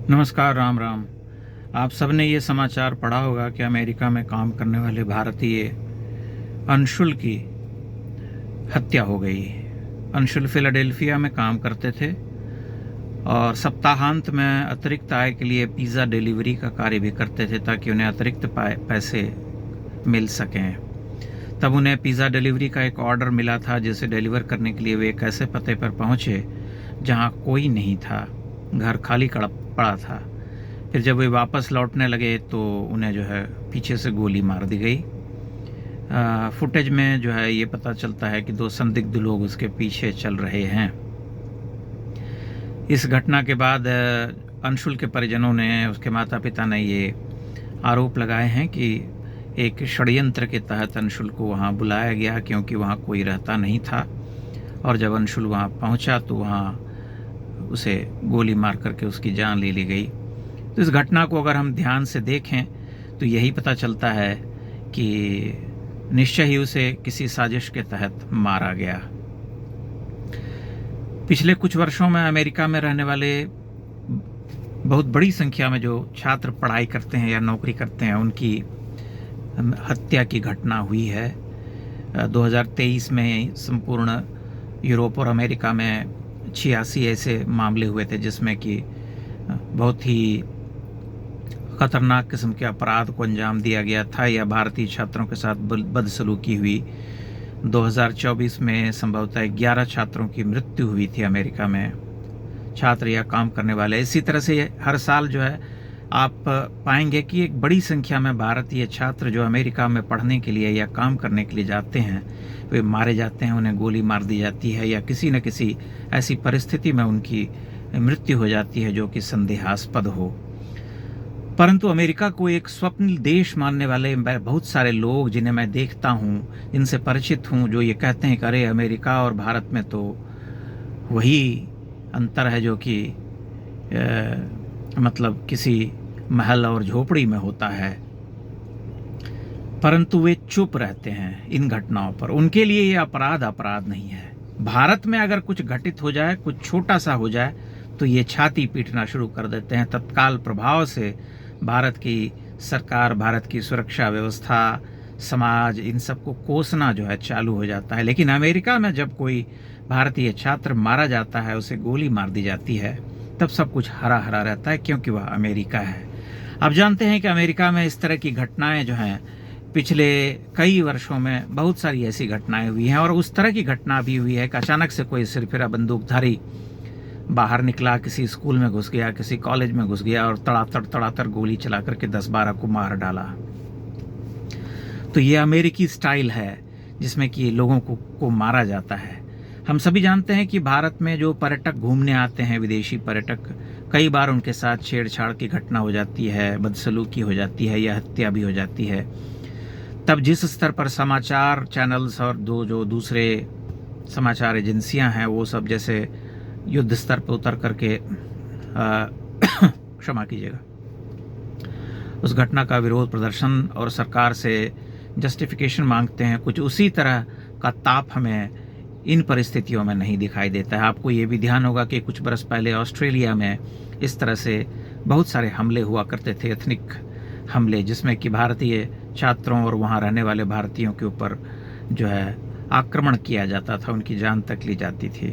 नमस्कार, राम राम। आप सबने ये समाचार पढ़ा होगा कि अमेरिका में काम करने वाले भारतीय अंशुल की हत्या हो गई। अंशुल फिलाडेल्फिया में काम करते थे और सप्ताहांत में अतिरिक्त आय के लिए पिज़्ज़ा डिलीवरी का कार्य भी करते थे ताकि उन्हें अतिरिक्त पैसे मिल सकें। तब उन्हें पिज़्ज़ा डिलीवरी का एक ऑर्डर मिला था जिसे डिलीवर करने के लिए वे एक ऐसे पते पर पहुंचे जहां कोई नहीं था, घर खाली पड़ा था। फिर जब वे वापस लौटने लगे तो उन्हें जो है पीछे से गोली मार दी गई। फुटेज में जो है ये पता चलता है कि दो संदिग्ध लोग उसके पीछे चल रहे हैं। इस घटना के बाद अंशुल के परिजनों ने, उसके माता पिता ने ये आरोप लगाए हैं कि एक षड्यंत्र के तहत अंशुल को वहाँ बुलाया गया क्योंकि वहाँ कोई रहता नहीं था, और जब अंशुल वहाँ पहुँचा तो वहाँ उसे गोली मार करके उसकी जान ले ली गई। तो इस घटना को अगर हम ध्यान से देखें तो यही पता चलता है कि निश्चय ही उसे किसी साजिश के तहत मारा गया। पिछले कुछ वर्षों में अमेरिका में रहने वाले बहुत बड़ी संख्या में जो छात्र पढ़ाई करते हैं या नौकरी करते हैं उनकी हत्या की घटना हुई है। 2023 में संपूर्ण यूरोप और अमेरिका में 86 ऐसे मामले हुए थे जिसमें कि बहुत ही खतरनाक किस्म के अपराध को अंजाम दिया गया था या भारतीय छात्रों के साथ बदसलूकी हुई। 2024 में संभवतः 11 छात्रों की मृत्यु हुई थी अमेरिका में, छात्र या काम करने वाले। इसी तरह से हर साल जो है आप पाएंगे कि एक बड़ी संख्या में भारतीय छात्र जो अमेरिका में पढ़ने के लिए या काम करने के लिए जाते हैं वे मारे जाते हैं, उन्हें गोली मार दी जाती है या किसी न किसी ऐसी परिस्थिति में उनकी मृत्यु हो जाती है जो कि संदेहास्पद हो। परंतु अमेरिका को एक स्वप्न देश मानने वाले बहुत सारे लोग जिन्हें मैं देखता हूँ, जिनसे परिचित हूँ, जो ये कहते हैं कि अरे अमेरिका और भारत में तो वही अंतर है जो कि मतलब किसी महल और झोपड़ी में होता है। परंतु वे चुप रहते हैं इन घटनाओं पर। उनके लिए ये अपराध नहीं है। भारत में अगर कुछ घटित हो जाए, कुछ छोटा सा हो जाए, तो ये छाती पीटना शुरू कर देते हैं। तत्काल प्रभाव से भारत की सरकार, भारत की सुरक्षा व्यवस्था, समाज, इन सबको कोसना जो है चालू हो जाता है। लेकिन अमेरिका में जब कोई भारतीय छात्र मारा जाता है, उसे गोली मार दी जाती है, तब सब कुछ हरा हरा रहता है क्योंकि वह अमेरिका है। आप जानते हैं कि अमेरिका में इस तरह की घटनाएं जो हैं पिछले कई वर्षों में बहुत सारी ऐसी घटनाएं हुई हैं, और उस तरह की घटना भी हुई है कि अचानक से कोई सिरफिरा बंदूकधारी बाहर निकला, किसी स्कूल में घुस गया, किसी कॉलेज में घुस गया और तड़ातड़ गोली चला करके 10-12 को मार डाला। तो ये अमेरिकी स्टाइल है जिसमें कि लोगों को मारा जाता है। हम सभी जानते हैं कि भारत में जो पर्यटक घूमने आते हैं, विदेशी पर्यटक, कई बार उनके साथ छेड़छाड़ की घटना हो जाती है, बदसलूकी हो जाती है या हत्या भी हो जाती है। तब जिस स्तर पर समाचार चैनल्स और जो दूसरे समाचार एजेंसियां हैं वो सब जैसे युद्ध स्तर पर उतर करके क्षमा कीजिएगा, उस घटना का विरोध प्रदर्शन और सरकार से जस्टिफिकेशन मांगते हैं, कुछ उसी तरह का ताप हमें इन परिस्थितियों में नहीं दिखाई देता है। आपको ये भी ध्यान होगा कि कुछ बरस पहले ऑस्ट्रेलिया में इस तरह से बहुत सारे हमले हुआ करते थे, एथनिक हमले, जिसमें कि भारतीय छात्रों और वहाँ रहने वाले भारतीयों के ऊपर जो है आक्रमण किया जाता था, उनकी जान तक ली जाती थी।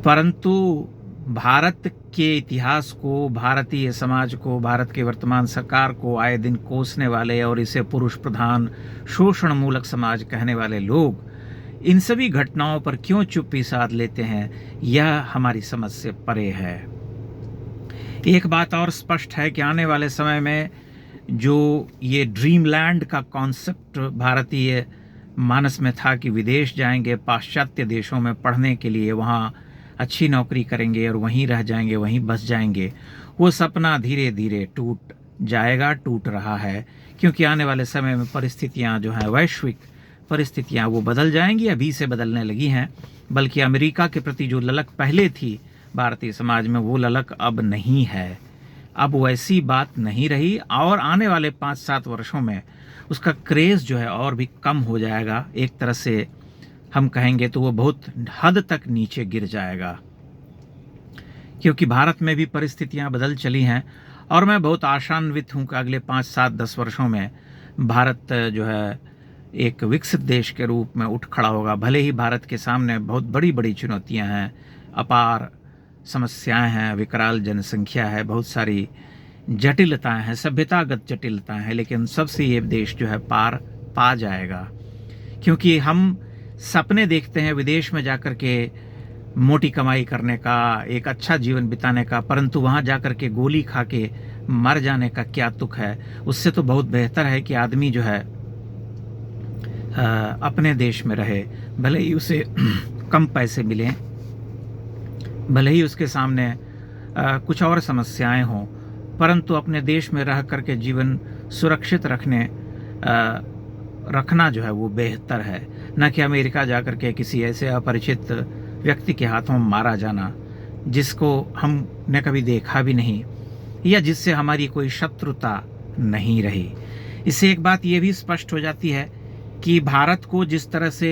परंतु भारत के इतिहास को, भारतीय समाज को, भारत के वर्तमान सरकार को आए दिन कोसने वाले और इसे पुरुष प्रधान शोषण मूलक समाज कहने वाले लोग इन सभी घटनाओं पर क्यों चुप्पी साध लेते हैं, यह हमारी समझ से परे है। एक बात और स्पष्ट है कि आने वाले समय में जो ये ड्रीमलैंड का कॉन्सेप्ट भारतीय मानस में था कि विदेश जाएंगे, पाश्चात्य देशों में पढ़ने के लिए, वहाँ अच्छी नौकरी करेंगे और वहीं रह जाएंगे, वहीं बस जाएंगे, वो सपना धीरे धीरे टूट जाएगा, टूट रहा है। क्योंकि आने वाले समय में परिस्थितियाँ जो हैं, वैश्विक परिस्थितियाँ, वो बदल जाएंगी, अभी से बदलने लगी हैं। बल्कि अमेरिका के प्रति जो ललक पहले थी भारतीय समाज में, वो ललक अब नहीं है। अब वैसी बात नहीं रही और आने वाले 5-7 वर्षों में उसका क्रेज़ जो है और भी कम हो जाएगा। एक तरह से हम कहेंगे तो वो बहुत हद तक नीचे गिर जाएगा। क्योंकि भारत में भी परिस्थितियां बदल चली हैं और मैं बहुत आशान्वित हूं कि अगले 5, 7, 10 वर्षों में भारत जो है एक विकसित देश के रूप में उठ खड़ा होगा। भले ही भारत के सामने बहुत बड़ी बड़ी चुनौतियां हैं, अपार समस्याएं हैं, विकराल जनसंख्या है, बहुत सारी जटिलताएं हैं, सभ्यतागत जटिलताएं हैं, लेकिन सबसे ये देश जो है पार पा जाएगा। क्योंकि हम सपने देखते हैं विदेश में जाकर के मोटी कमाई करने का, एक अच्छा जीवन बिताने का, परंतु वहाँ जाकर के गोली खा के मर जाने का क्या तुक है। उससे तो बहुत बेहतर है कि आदमी जो है अपने देश में रहे, भले ही उसे कम पैसे मिलें, भले ही उसके सामने कुछ और समस्याएं हों, परंतु अपने देश में रह करके जीवन सुरक्षित रखना जो है वो बेहतर है, न कि अमेरिका जाकर के किसी ऐसे अपरिचित व्यक्ति के हाथों मारा जाना जिसको हमने कभी देखा भी नहीं या जिससे हमारी कोई शत्रुता नहीं रही। इससे एक बात ये भी स्पष्ट हो जाती है कि भारत को जिस तरह से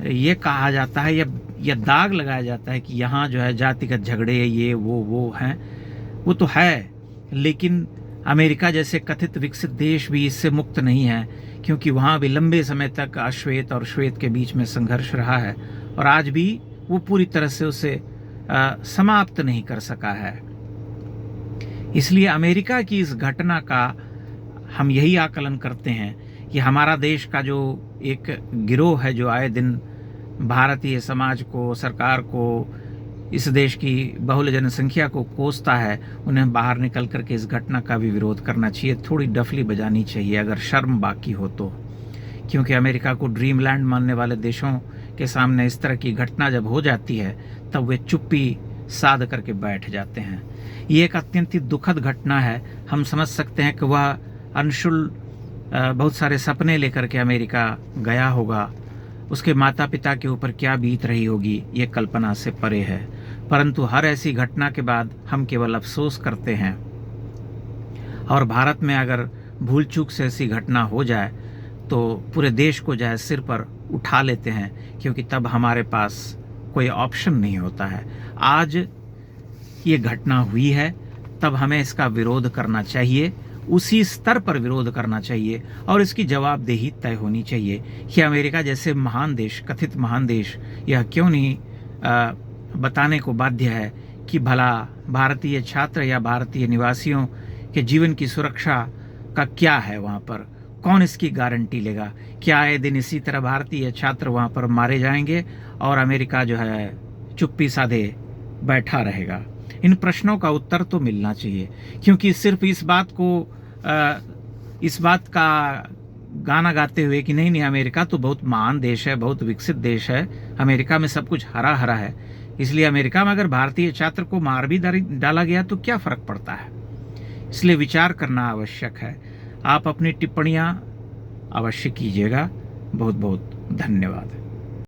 ये कहा जाता है या दाग लगाया जाता है कि यहाँ जो है जातिगत झगड़े ये वो हैं, वो तो है, लेकिन अमेरिका जैसे कथित विकसित देश भी इससे मुक्त नहीं है, क्योंकि वहाँ भी लंबे समय तक अश्वेत और श्वेत के बीच में संघर्ष रहा है और आज भी वो पूरी तरह से उसे समाप्त नहीं कर सका है। इसलिए अमेरिका की इस घटना का हम यही आकलन करते हैं कि हमारा देश का जो एक गिरोह है जो आए दिन भारतीय समाज को, सरकार को, इस देश की बहुल जनसंख्या को कोसता है, उन्हें बाहर निकल करके इस घटना का भी विरोध करना चाहिए, थोड़ी डफली बजानी चाहिए अगर शर्म बाकी हो तो। क्योंकि अमेरिका को ड्रीमलैंड मानने वाले देशों के सामने इस तरह की घटना जब हो जाती है तब वे चुप्पी साध करके बैठ जाते हैं। ये एक अत्यंत ही दुखद घटना है। हम समझ सकते हैं कि वह अंशुल बहुत सारे सपने लेकर के अमेरिका गया होगा, उसके माता पिता के ऊपर क्या बीत रही होगी ये कल्पना से परे है। परंतु हर ऐसी घटना के बाद हम केवल अफसोस करते हैं और भारत में अगर भूल चूक से ऐसी घटना हो जाए तो पूरे देश को जो है सिर पर उठा लेते हैं, क्योंकि तब हमारे पास कोई ऑप्शन नहीं होता है। आज ये घटना हुई है तब हमें इसका विरोध करना चाहिए, उसी स्तर पर विरोध करना चाहिए और इसकी जवाबदेही तय होनी चाहिए कि अमेरिका जैसे महान देश, कथित महान देश, यह क्यों नहीं बताने को बाध्य है कि भला भारतीय छात्र या भारतीय निवासियों के जीवन की सुरक्षा का क्या है, वहाँ पर कौन इसकी गारंटी लेगा? क्या आए दिन इसी तरह भारतीय छात्र वहाँ पर मारे जाएंगे और अमेरिका जो है चुप्पी साधे बैठा रहेगा? इन प्रश्नों का उत्तर तो मिलना चाहिए, क्योंकि सिर्फ इस बात का गाना गाते हुए कि नहीं अमेरिका तो बहुत महान देश है, बहुत विकसित देश है, अमेरिका में सब कुछ हरा हरा है, इसलिए अमेरिका में अगर भारतीय छात्र को मार भी डाला गया तो क्या फर्क पड़ता है? इसलिए विचार करना आवश्यक है। आप अपनी टिप्पणियां अवश्य कीजिएगा। बहुत बहुत धन्यवाद।